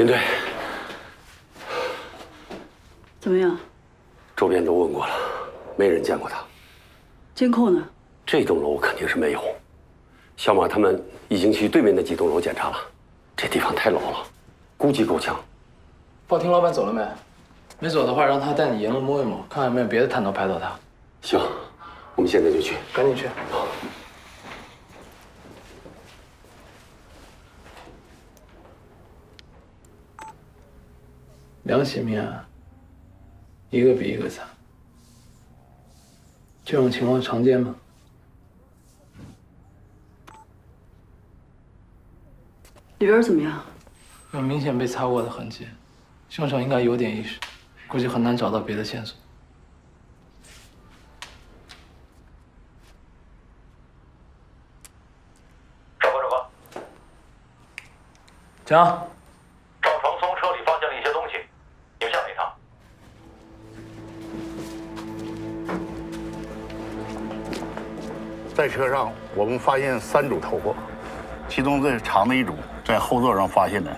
林队，怎么样？周边都问过了，没人见过他。监控呢？这栋楼肯定是没有。小马他们已经去对面那几栋楼检查了，这地方太老了，估计够呛。报亭老板走了没？没走的话，让他带你沿路摸一摸，看看有没有别的探头拍到他。行，我们现在就去。赶紧去。好。两起命案，一个比一个惨。这种情况常见吗？里边怎么样？有明显被擦过的痕迹，凶手应该有点意识，估计很难找到别的线索。长官，讲。赵长松车里发现了一些东西，你们下哪一趟？在车上，我们发现3组头发，其中最长的一组在后座上发现的，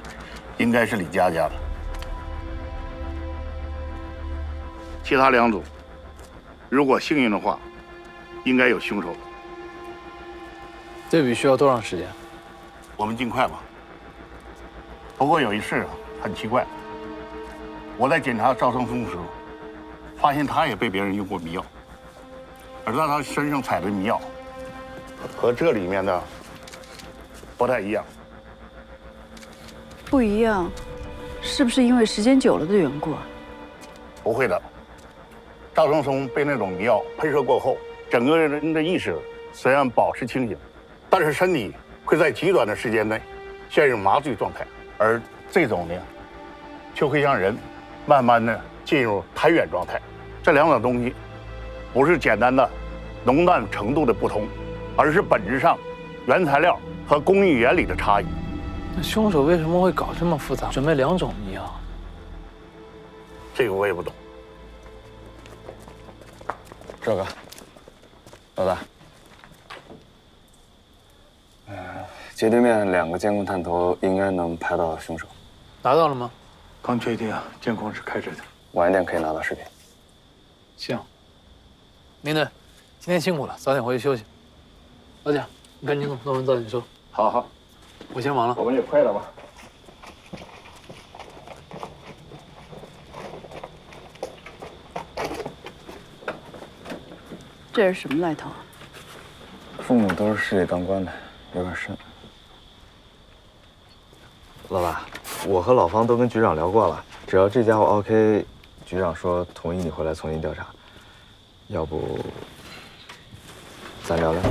应该是李佳佳的。其他2组，如果幸运的话，应该有凶手。对比需要多长时间？我们尽快吧。不过有一事很奇怪，我在检查赵成松时，发现他也被别人用过迷药，而在他身上采的迷药和这里面的不太一样。不一样，是不是因为时间久了的缘故啊？不会的，赵成松被那种迷药喷射过后，整个人的意识虽然保持清醒，但是身体会在极短的时间内陷入麻醉状态，而这种呢，就会让人慢慢的进入瘫软状态。这2种东西不是简单的浓淡程度的不同，而是本质上原材料和工艺原理的差异。那凶手为什么会搞这么复杂，准备2种迷药？这个我也不懂。这个，老大，街对面2个监控探头应该能拍到凶手。拿到了吗？刚确定监控是开着的，晚一点可以拿到视频。行。林队，今天辛苦了，早点回去休息。老蒋，你赶紧弄，弄完早点收。好好，我先忙了。我们也快了吧。这是什么来头？父母都是市里当官的，有点深。老大，我和老方都跟局长聊过了，只要这家伙 OK， 局长说同意你回来重新调查。要不，咱聊聊？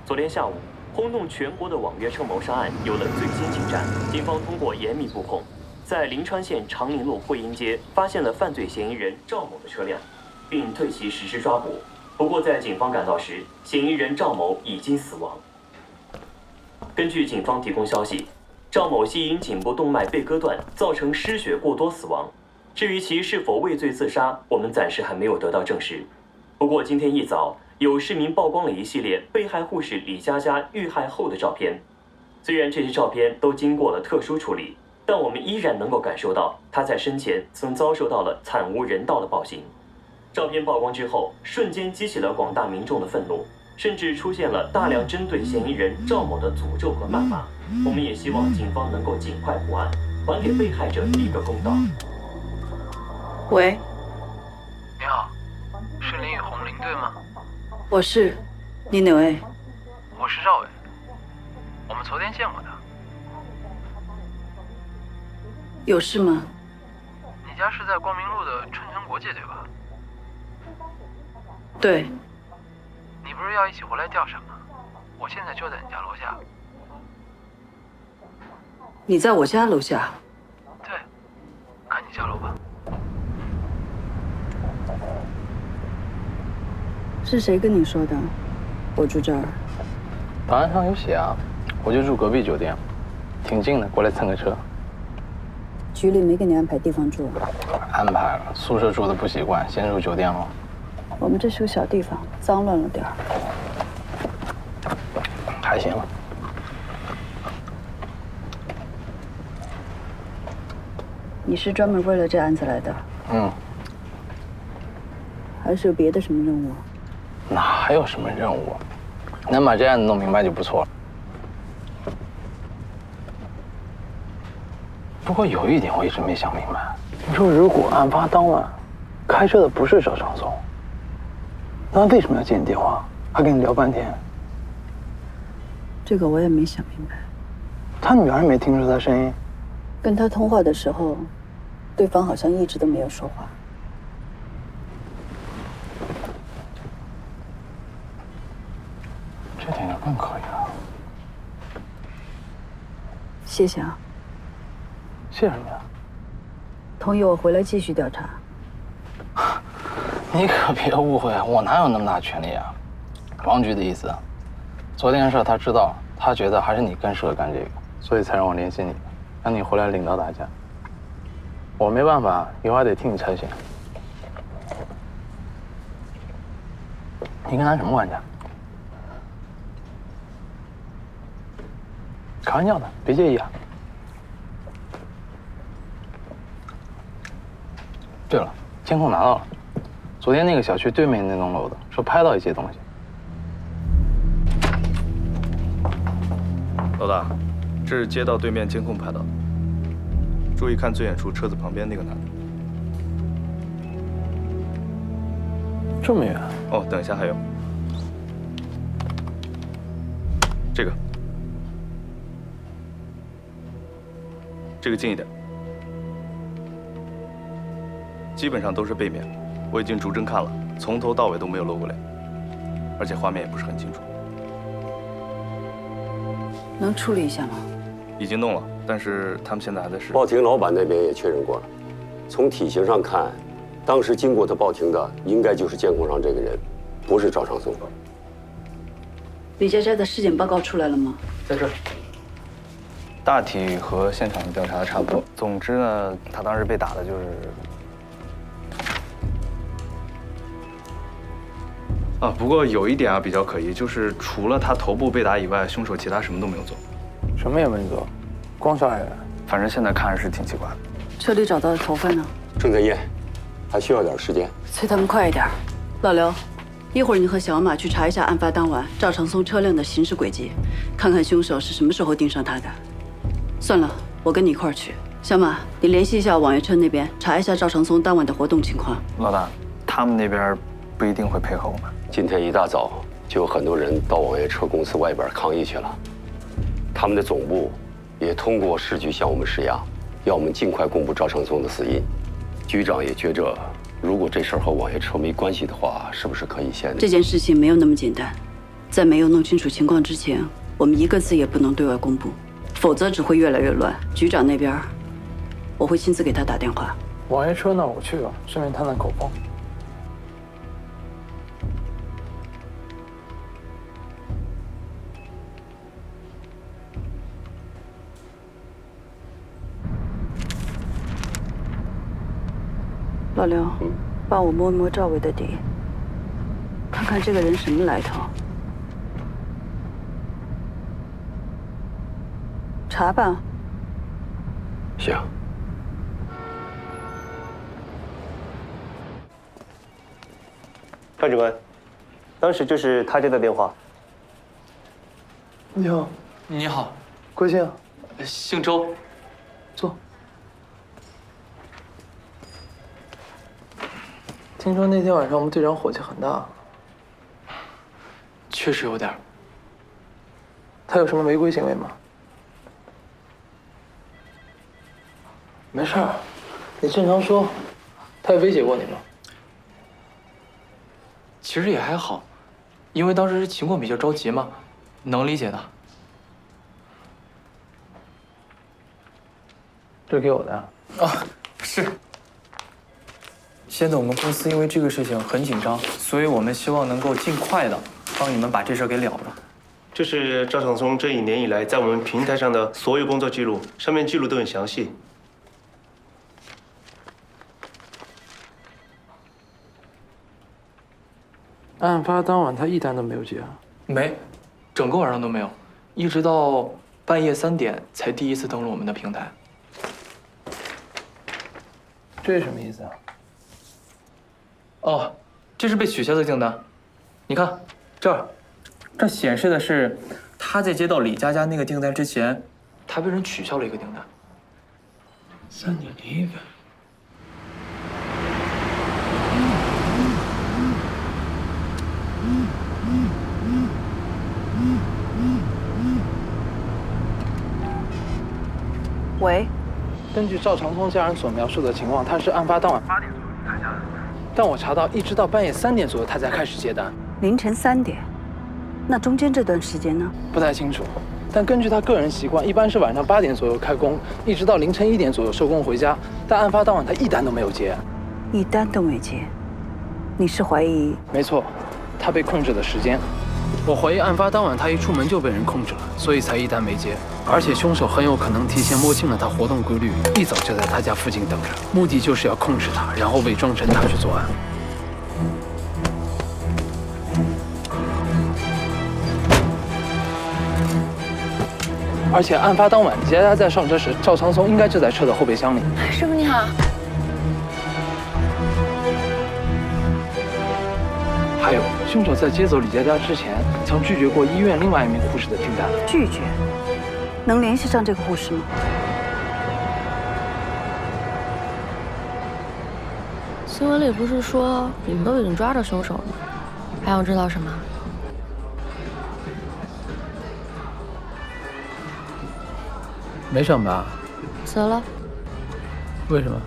昨天下午，轰动全国的网约车谋杀案有了最新进展。警方通过严密布控，在临川县长宁路汇阴街发现了犯罪嫌疑人赵某的车辆，并对其实施抓捕。不过，在警方赶到时，嫌疑人赵某已经死亡。根据警方提供消息，赵某系因颈部动脉被割断，造成失血过多死亡。至于其是否畏罪自杀，我们暂时还没有得到证实。不过今天一早，有市民曝光了一系列被害护士李佳佳遇害后的照片。虽然这些照片都经过了特殊处理，但我们依然能够感受到她在生前曾遭受到了惨无人道的暴行。照片曝光之后，瞬间激起了广大民众的愤怒。甚至出现了大量针对嫌疑人赵某的诅咒和谩骂。我们也希望警方能够尽快破案，还给被害者一个公道。喂，你好，是林雨红领队吗？我是，你哪位？我是赵伟，我们昨天见过的。有事吗？你家是在光明路的春泉国际对吧？对，你不是要一起回来调查吗？我现在就在你家楼下。你在我家楼下。对，赶紧下楼吧。是谁跟你说的？我住这儿。档案上有写啊，我就住隔壁酒店，挺近的，过来蹭个车。局里没给你安排地方住。安排了，宿舍住的不习惯，先住酒店喽。我们这是个小地方，脏乱了点儿。还行了。你是专门为了这案子来的？嗯，还是有别的什么任务？哪有什么任务？能把这案子弄明白就不错了。不过有一点我一直没想明白，你说如果案发当晚开车的不是赵长松，那为什么要接你电话，还跟你聊半天？这个我也没想明白。他女儿没听出他声音？跟他通话的时候，对方好像一直都没有说话。这点就更可疑了。谢谢啊，谢什么呀？同意我回来继续调查。你可别误会，我哪有那么大权利啊？王局的意思，昨天的事他知道了，他觉得还是你更适合干这个，所以才让我联系你，让你回来领导大家。我没办法，以后还得替你拆线。你跟他什么关系啊？开玩笑的，别介意啊。对了，监控拿到了，昨天那个小区对面那栋楼的，说拍到一些东西。老大，这是街道对面监控拍到的，注意看最远处车子旁边那个男的。这么远？哦，等一下还有这个近一点，基本上都是背面，我已经逐帧看了，从头到尾都没有露过脸，而且画面也不是很清楚。能处理一下吗？已经弄了，但是他们现在还在试。报亭老板那边也确认过了，从体型上看，当时经过他报亭的应该就是监控上这个人，不是赵长松。李佳佳的尸检报告出来了吗？在这儿。大体和现场调查的差不多。总之呢，他当时被打的就是不过有一点啊比较可疑，就是除了他头部被打以外，凶手其他什么都没有做。什么也没做，光杀人。反正现在看是挺奇怪的。车里找到的头发呢？正在验，还需要点时间。催他们快一点。老刘，一会儿你和小马去查一下案发当晚赵长松车辆的行驶轨迹，看看凶手是什么时候盯上他的。算了，我跟你一块儿去。小马，你联系一下网约车那边，查一下赵长松当晚的活动情况。老大，他们那边不一定会配合我们。今天一大早就有很多人到网约车公司外边抗议去了，他们的总部也通过市局向我们施压，要我们尽快公布赵长松的死因。局长也觉着，如果这事儿和网约车没关系的话，是不是可以先……这件事情没有那么简单，在没有弄清楚情况之前，我们一个字也不能对外公布，否则只会越来越乱。局长那边，我会亲自给他打电话。网约车那我去了，顺便探探口风。老刘，帮我摸一摸赵伟的底，看看这个人什么来头。查吧。行。范指官，当时就是他接的电话。你好，你好，贵姓？姓周。坐。听说那天晚上我们队长火气很大。确实有点。他有什么违规行为吗？没事儿，你正常说。他有威胁过你吗？其实也还好，因为当时情况比较着急嘛，能理解的。这给我的。啊，是。现在我们公司因为这个事情很紧张，所以我们希望能够尽快的帮你们把这事给了了。这是赵长松这一年以来在我们平台上的所有工作记录，上面记录都很详细。案发当晚他一单都没有接啊？没，整个晚上都没有，一直到半夜3点才第一次登录我们的平台。这是什么意思啊？哦，这是被取消的订单。你看，这显示的是他在接到李佳佳那个订单之前，他被人取消了一个订单。3点1分。喂，根据赵长松家人所描述的情况，他是案发当晚8点左右离开家的。但我查到，一直到半夜3点左右，他才开始接单。凌晨3点，那中间这段时间呢？不太清楚，但根据他个人习惯，一般是晚上8点左右开工，一直到凌晨1点左右收工回家。但案发当晚他一单都没有接，一单都没接。你是怀疑？没错，他被控制的时间。我怀疑案发当晚他一出门就被人控制了，所以才一单没接。而且凶手很有可能提前摸清了他活动规律，一早就在他家附近等着，目的就是要控制他，然后伪装成他去作案。而且案发当晚，李佳佳在上车时，赵长松应该就在车的后备箱里。师傅你好。还有，凶手在接走李佳佳之前，曾拒绝过医院另外一名护士的订单。拒绝？能联系上这个护士吗？新闻里不是说你们都已经抓着凶手了吗？还想知道什么？没什么吧？死了。为什么？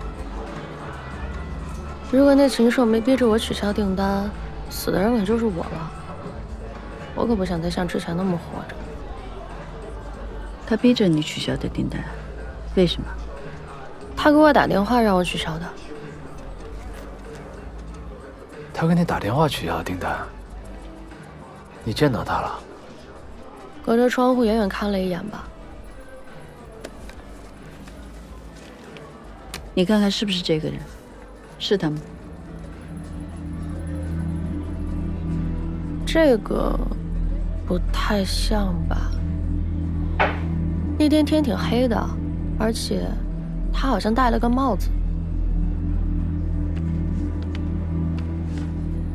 如果那禽兽没逼着我取消订单，死的人可就是我了。我可不想再像之前那么活着。他逼着你取消的订单，为什么？他给我打电话让我取消的。他给你打电话取消订单？你见到他了？隔着窗户远远看了一眼吧。你看看是不是这个人？是他吗？这个不太像吧？那天天挺黑的，而且他好像戴了个帽子。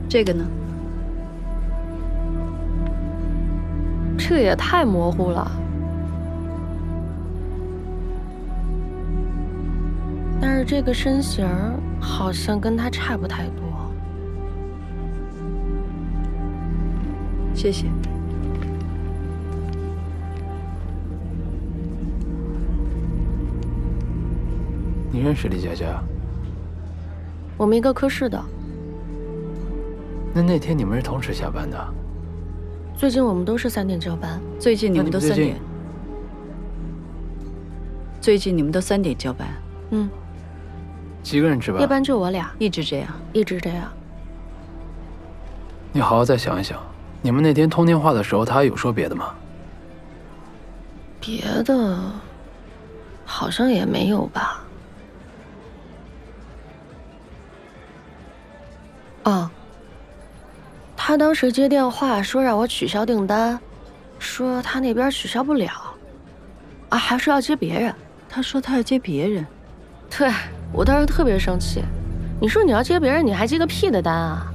这个呢？这个也太模糊了。但是这个身形好像跟他差不太多。谢谢。你认识李佳佳？我们一个科室的。那天你们是同时下班的？最近我们都是3点交班。最近你们都3点？最近你们都3点交班？嗯。几个人值班？夜班就我俩，一直这样，一直这样。你好好再想一想，你们那天通电话的时候，他还有说别的吗？别的，好像也没有吧。哦，他当时接电话说让我取消订单，说他那边取消不了，啊，还说要接别人。他说他要接别人。对，我当时特别生气。你说你要接别人，你还接个屁的单啊！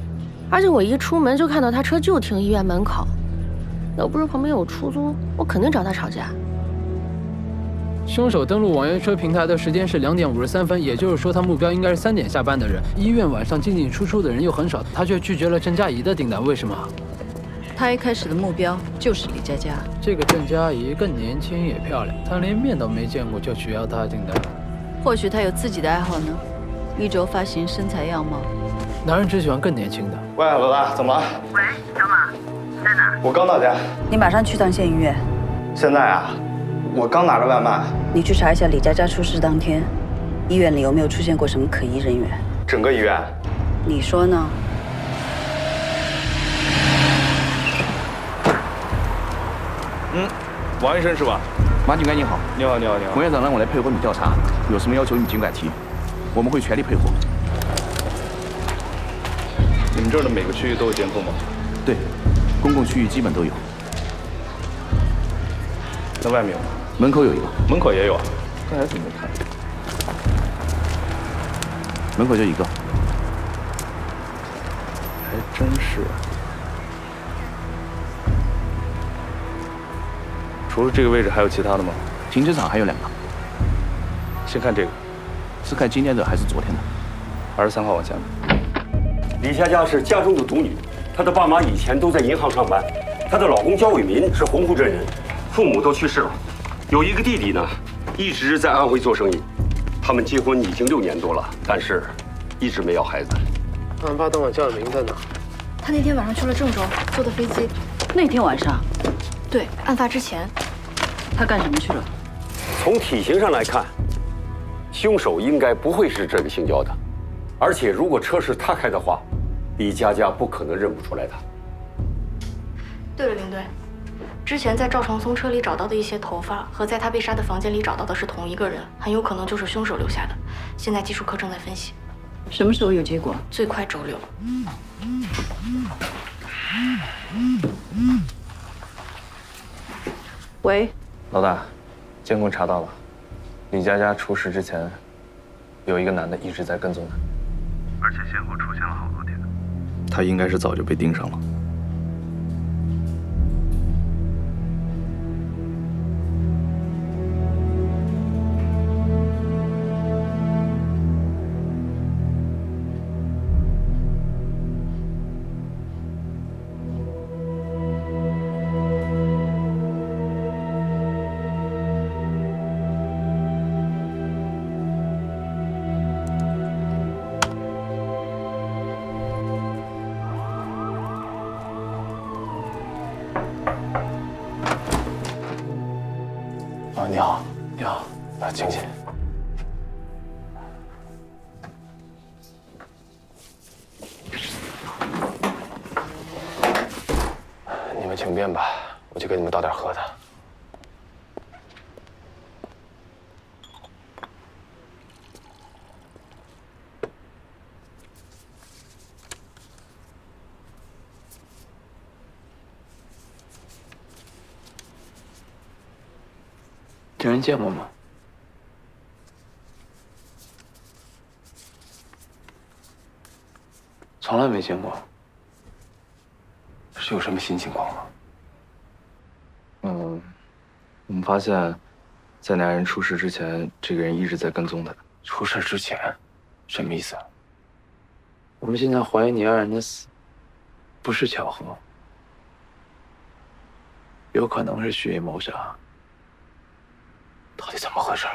而且我一出门就看到他车就停医院门口，要不是旁边有出租，我肯定找他吵架。凶手登录网约车平台的时间是2点53分，也就是说他目标应该是3点下班的人。医院晚上进进出出的人又很少，他却拒绝了郑佳怡的订单，为什么？他一开始的目标就是李佳佳。这个郑佳怡更年轻也漂亮，他连面都没见过就取消他的订单。或许他有自己的爱好呢，一周发型、身材、样貌。男人只喜欢更年轻的。喂，老大，怎么了？喂，小马，你在哪？我刚到家。你马上去趟县医院。现在啊，我刚拿着外卖。你去查一下李佳佳出事当天，医院里有没有出现过什么可疑人员？整个医院？你说呢？王医生是吧？马警官你好。你好，你好，你好。洪院长让我来配合你调查，有什么要求你尽管提，我们会全力配合。你们这儿的每个区域都有监控吗？对，公共区域基本都有。那外面有吗？门口有一个。门口也有啊？刚才怎么没看？门口就一个。还真是。除了这个位置，还有其他的吗？停车场还有2个。先看这个，是看今天的还是昨天的？23号往下面。李佳佳是家中的独女，她的爸妈以前都在银行上班，她的老公焦伟民是洪湖镇人，父母都去世了，有一个弟弟呢，一直在安徽做生意。他们结婚已经6年多了，但是一直没要孩子。案发当晚焦伟民在哪？他那天晚上去了郑州，坐的飞机。那天晚上？对，案发之前。他干什么去了？从体型上来看，凶手应该不会是这个姓焦的，而且如果车是他开的话，李佳佳不可能认不出来他。对了，领队，之前在赵长松车里找到的一些头发和在他被杀的房间里找到的是同一个人，很有可能就是凶手留下的。现在技术科正在分析。什么时候有结果？最快周6。喂，老大，监控查到了，李佳佳出事之前，有一个男的一直在跟踪她，而且先后出现了好多天。他应该是早就被盯上了。你好，你好，请进。你们请便吧，我去给你们倒点喝的。这人见过吗？从来没见过。是有什么新情况吗？我们发现，在男人出事之前，这个人一直在跟踪他。出事之前，什么意思？我们现在怀疑你爱人的死，不是巧合，有可能是蓄意谋杀。到底怎么回事？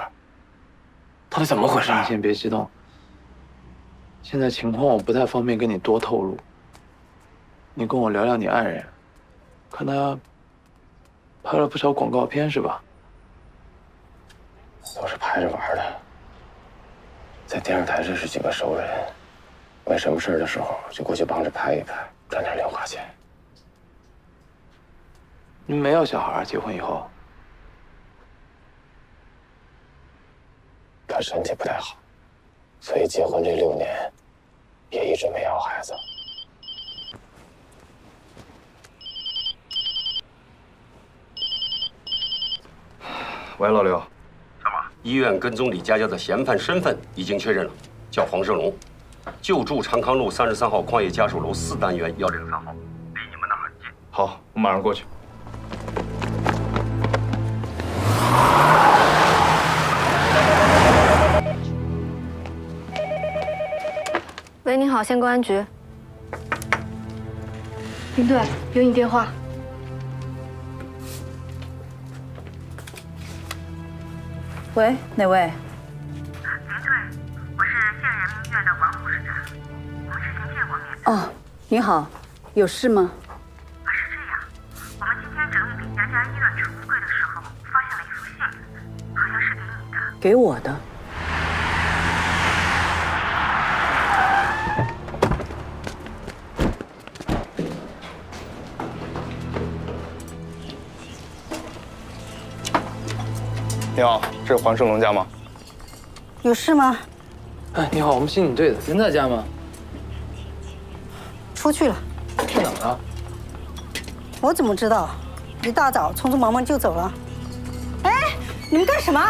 到底怎么回事？你先别激动。现在情况我不太方便跟你多透露。你跟我聊聊你爱人，看他拍了不少广告片是吧？都是拍着玩的。在电视台认识几个熟人，没什么事的时候就过去帮着拍一拍，赚点零花钱。你没有小孩，结婚以后？他身体不太好，所以结婚这6年也一直没要孩子。喂，老刘。医院跟踪李佳佳的嫌犯身份已经确认了，叫黄胜龙。就住长康路33号矿业家属楼4单元103号，离你们那很近。好，我马上过去。喂，你好，县公安局。领队，有你电话。喂，哪位？领队，我是县人民医院的王护士长，我们之前见过面。哦，你好，有事吗？是这样，我们今天整理李佳佳医院储物柜的时候，发现了一封信，好像是给你的。给我的。你好，这是黄胜龙家吗？有事吗？哎，你好，我们刑警队的，人在家吗？出去了。去哪儿了？我怎么知道？一大早匆匆忙忙就走了。哎，你们干什么？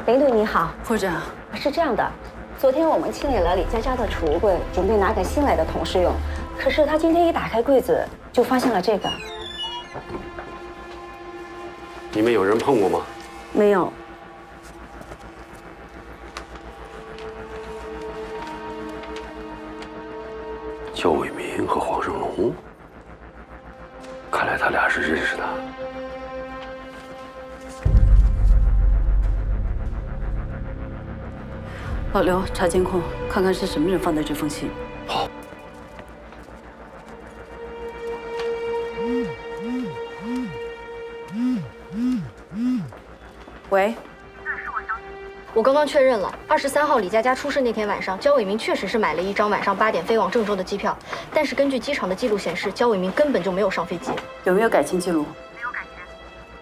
领队你好，科长，是这样的，昨天我们清理了李佳佳的储物柜，准备拿给新来的同事用。可是他今天一打开柜子，就发现了这个。你们有人碰过吗？没有。焦伟民和黄胜龙，看来他俩是认识的。老刘，查监控，看看是什么人放的这封信。好。喂，我刚刚确认了，23号李佳佳出事那天晚上，焦伟民确实是买了一张晚上8点飞往郑州的机票，但是根据机场的记录显示，焦伟民根本就没有上飞机。有没有改签记录？没有改签。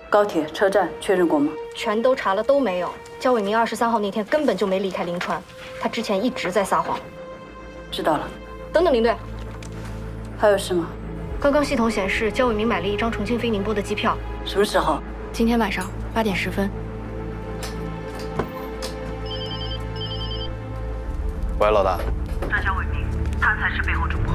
高铁、车站确认过吗？全都查了，都没有。焦伟民23号那天根本就没离开临川，他之前一直在撒谎。知道了。等等，领队，还有事吗？刚刚系统显示，焦伟民买了一张重庆飞宁波的机票。什么时候？今天晚上8点10分。喂，老大。这焦伟民，他才是背后主谋。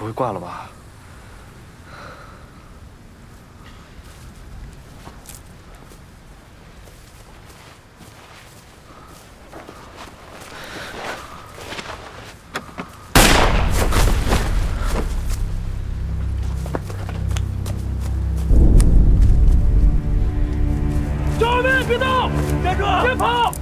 不会挂了吧？救命！别动！站住！别跑！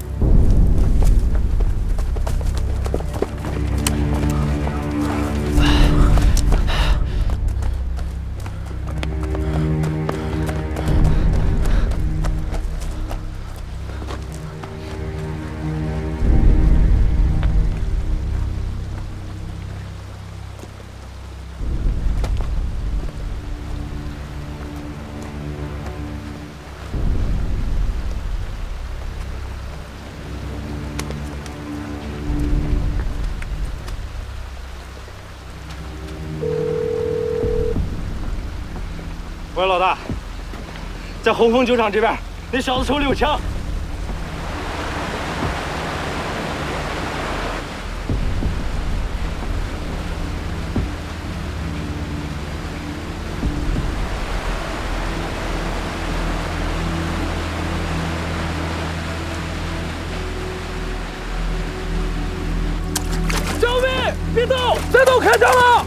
喂，老大，在红枫酒厂这边，那小子手里有枪。救命！别动！再动开枪了！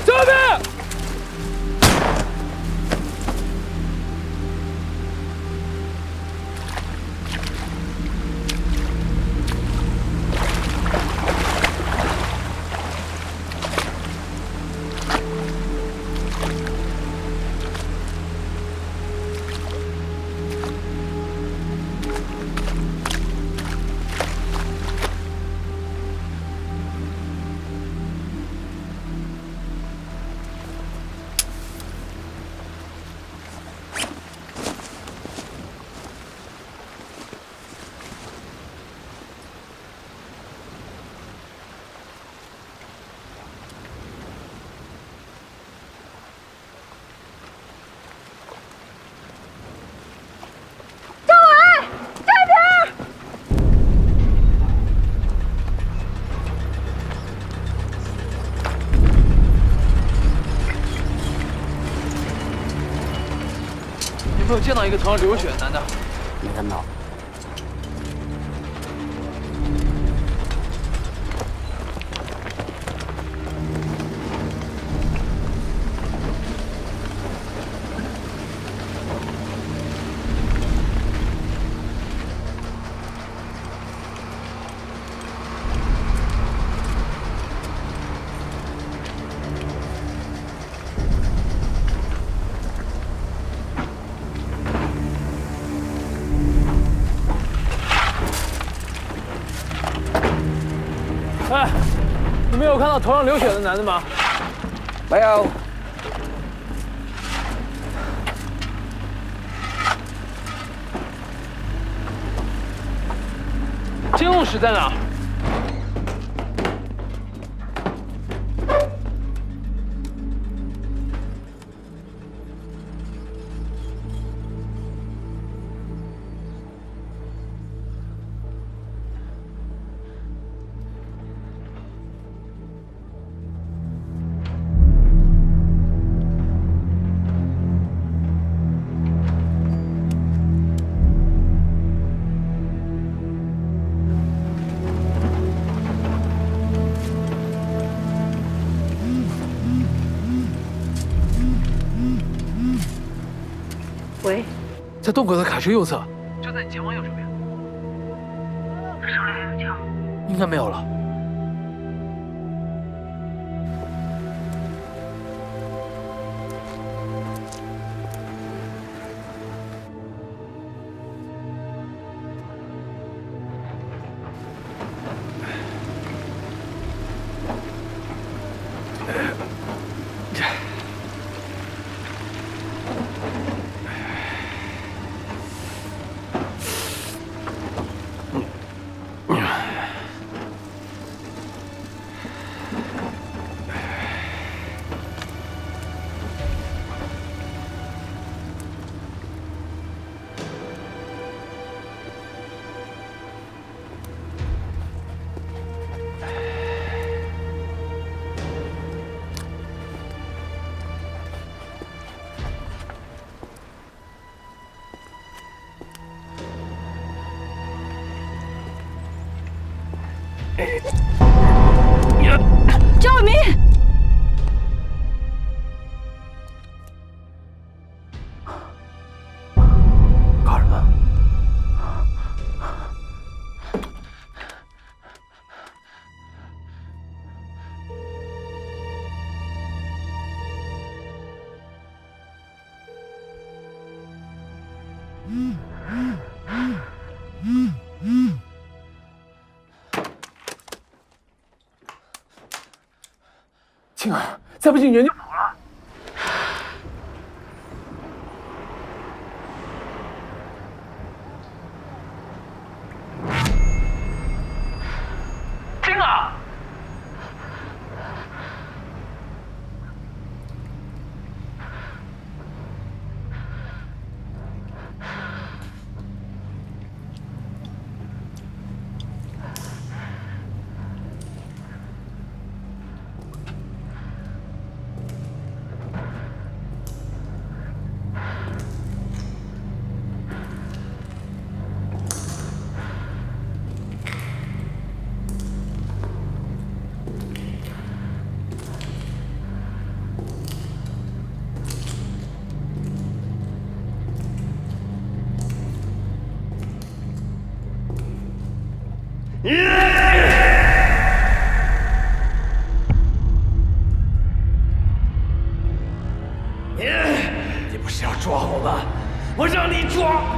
救命！ 有没有见到一个头上流血的男的？没看到。哎，你们有看到头上流血的男的吗？没有。监控室在哪？喂，在洞口的卡车右侧，就在你前方右手边。他手里还有枪？应该没有了。张伟民，搞什么？青儿，再不进人就跑了。青儿，你不是要抓我吗？我让你抓！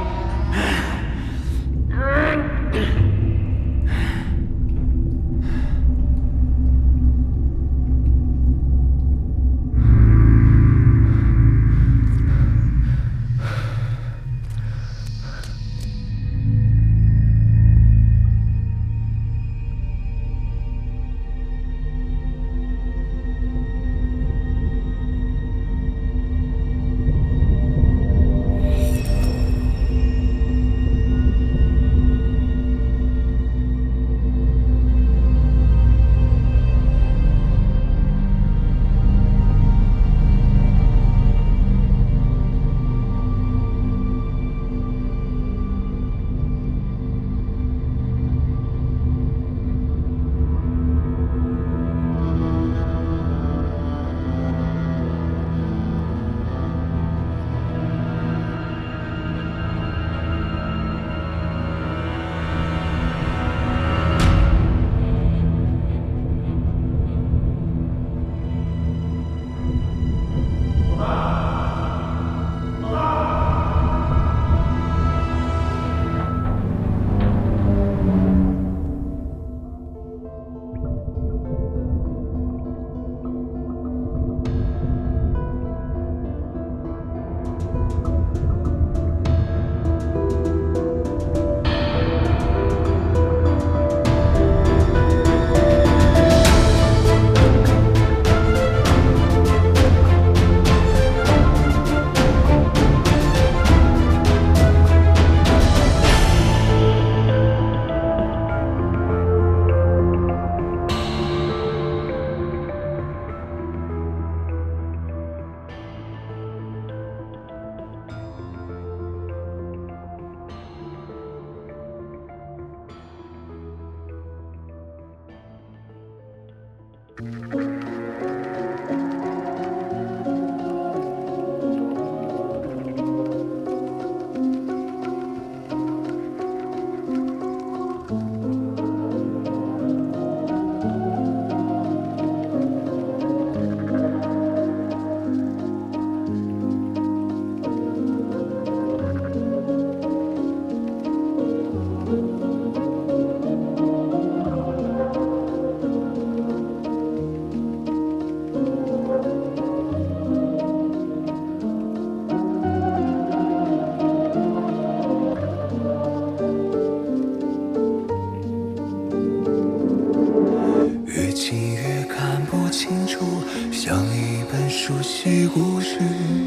熟悉故事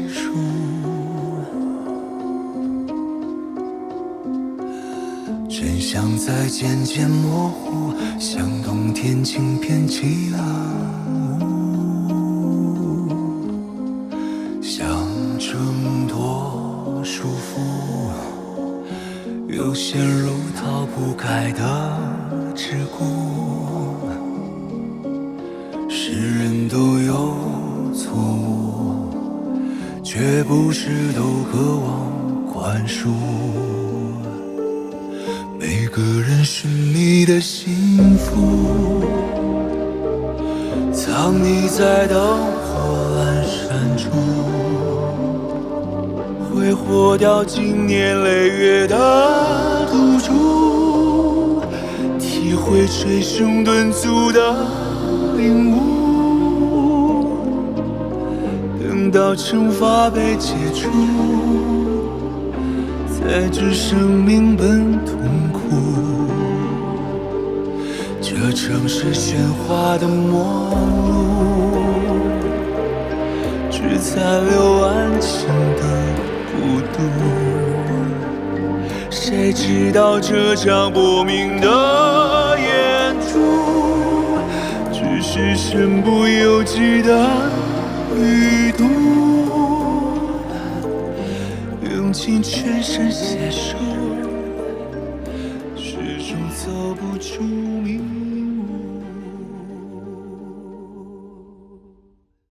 书，真相在渐渐模糊，像冬天轻片起了雾，想挣脱束缚，又陷入逃不开爱的桎梏，是人都有错误，却不是都渴望宽恕。每个人寻觅的幸福，藏匿在灯火阑珊处，挥霍掉经年累月的赌注，体会捶胸顿足的领悟。等到惩罚被解除，才知生命本痛苦。这城市喧哗的陌路，只残留安静的孤独。谁知道这场薄命的演出，只是身不由己的旅途，用尽全身解数，始终走不出迷。